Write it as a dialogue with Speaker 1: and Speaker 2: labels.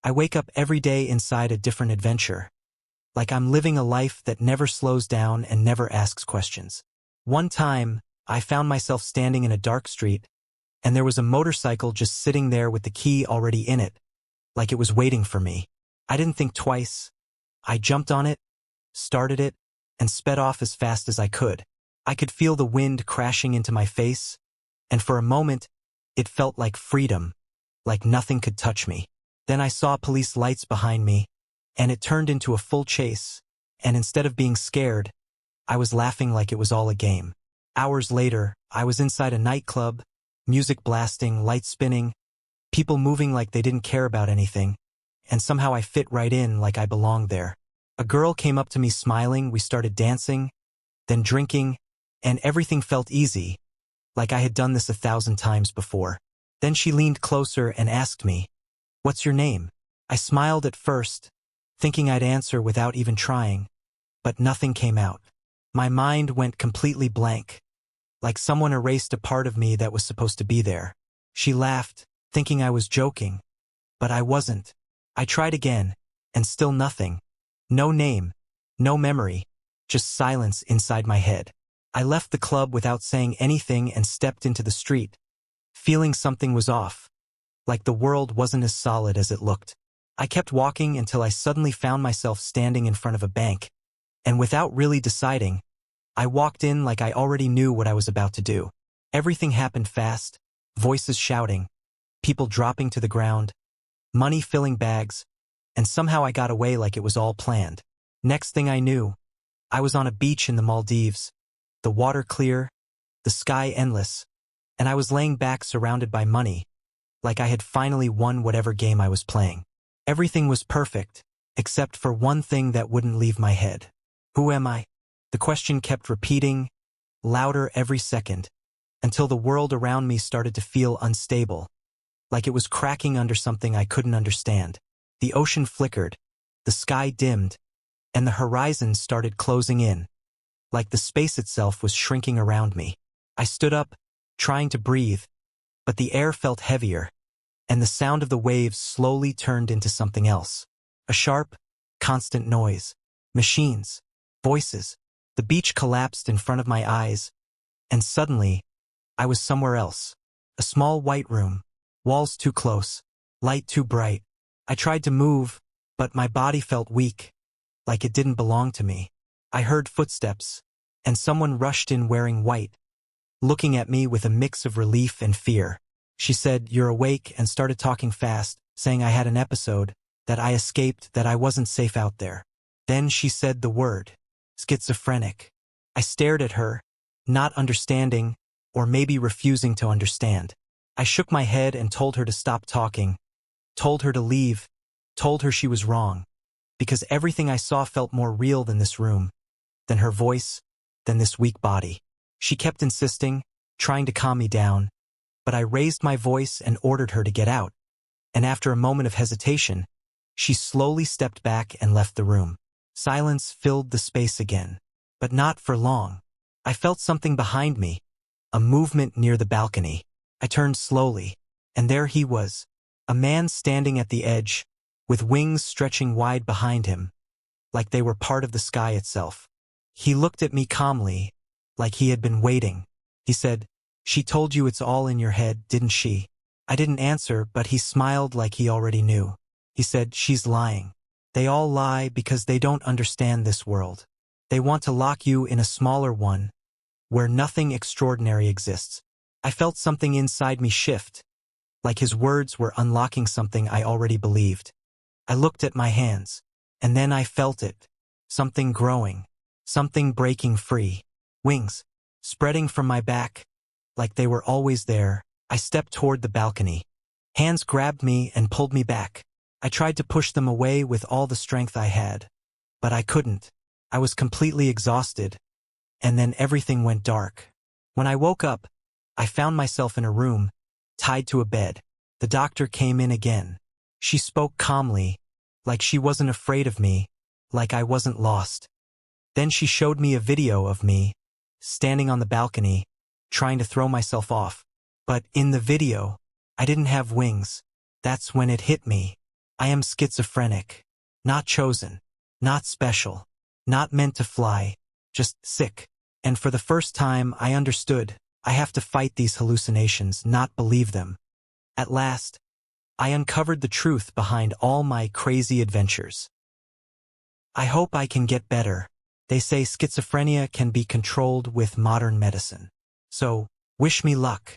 Speaker 1: I wake up every day inside a different adventure. Like I'm living a life that never slows down and never asks questions. One time, I found myself standing in a dark street, and there was a motorcycle just sitting there with the key already in it, like it was waiting for me. I didn't think twice. I jumped on it, started it, and sped off as fast as I could. I could feel the wind crashing into my face, and for a moment, it felt like freedom, like nothing could touch me. Then I saw police lights behind me, and it turned into a full chase, and instead of being scared, I was laughing like it was all a game. Hours later, I was inside a nightclub, music blasting, lights spinning, people moving like they didn't care about anything, and somehow I fit right in like I belonged there. A girl came up to me smiling, we started dancing, then drinking, and everything felt easy, like I had done this 1,000 times before. Then she leaned closer and asked me, "What's your name?" I smiled at first, thinking I'd answer without even trying, but nothing came out. My mind went completely blank, like someone erased a part of me that was supposed to be there. She laughed, thinking I was joking, but I wasn't. I tried again, and still nothing. No name, no memory, just silence inside my head. I left the club without saying anything and stepped into the street, feeling something was off, like the world wasn't as solid as it looked. I kept walking until I suddenly found myself standing in front of a bank, and without really deciding, I walked in like I already knew what I was about to do. Everything happened fast, voices shouting, people dropping to the ground, money filling bags, and somehow I got away like it was all planned. Next thing I knew, I was on a beach in the Maldives, the water clear, the sky endless, and I was laying back surrounded by money, like I had finally won whatever game I was playing. Everything was perfect, except for one thing that wouldn't leave my head. Who am I? The question kept repeating, louder every second, until the world around me started to feel unstable, like it was cracking under something I couldn't understand. The ocean flickered, the sky dimmed, and the horizon started closing in, like the space itself was shrinking around me. I stood up, trying to breathe, but the air felt heavier, and the sound of the waves slowly turned into something else. A sharp, constant noise. Machines. Voices. The beach collapsed in front of my eyes, and suddenly, I was somewhere else. A small white room. Walls too close. Light too bright. I tried to move, but my body felt weak, like it didn't belong to me. I heard footsteps, and someone rushed in wearing white, looking at me with a mix of relief and fear. She said, "You're awake," and started talking fast, saying I had an episode, that I escaped, that I wasn't safe out there. Then she said the word, schizophrenic. I stared at her, not understanding, or maybe refusing to understand. I shook my head and told her to stop talking, told her to leave, told her she was wrong, because everything I saw felt more real than this room, than her voice, than this weak body. She kept insisting, trying to calm me down, but I raised my voice and ordered her to get out, and after a moment of hesitation, she slowly stepped back and left the room. Silence filled the space again, but not for long. I felt something behind me, a movement near the balcony. I turned slowly, and there he was, a man standing at the edge, with wings stretching wide behind him, like they were part of the sky itself. He looked at me calmly, like he had been waiting. He said, "She told you it's all in your head, didn't she?" I didn't answer, but he smiled like he already knew. He said, "She's lying. They all lie because they don't understand this world. They want to lock you in a smaller one, where nothing extraordinary exists." I felt something inside me shift, like his words were unlocking something I already believed. I looked at my hands, and then I felt it. Something growing, something breaking free. Wings, spreading from my back, like they were always there. I stepped toward the balcony. Hands grabbed me and pulled me back. I tried to push them away with all the strength I had, but I couldn't. I was completely exhausted, and then everything went dark. When I woke up, I found myself in a room, tied to a bed. The doctor came in again. She spoke calmly, like she wasn't afraid of me, like I wasn't lost. Then she showed me a video of me, standing on the balcony, trying to throw myself off. But in the video, I didn't have wings. That's when it hit me. I am schizophrenic. Not chosen. Not special. Not meant to fly. Just sick. And for the first time, I understood. I have to fight these hallucinations, not believe them. At last, I uncovered the truth behind all my crazy adventures. I hope I can get better. They say schizophrenia can be controlled with modern medicine. So, wish me luck.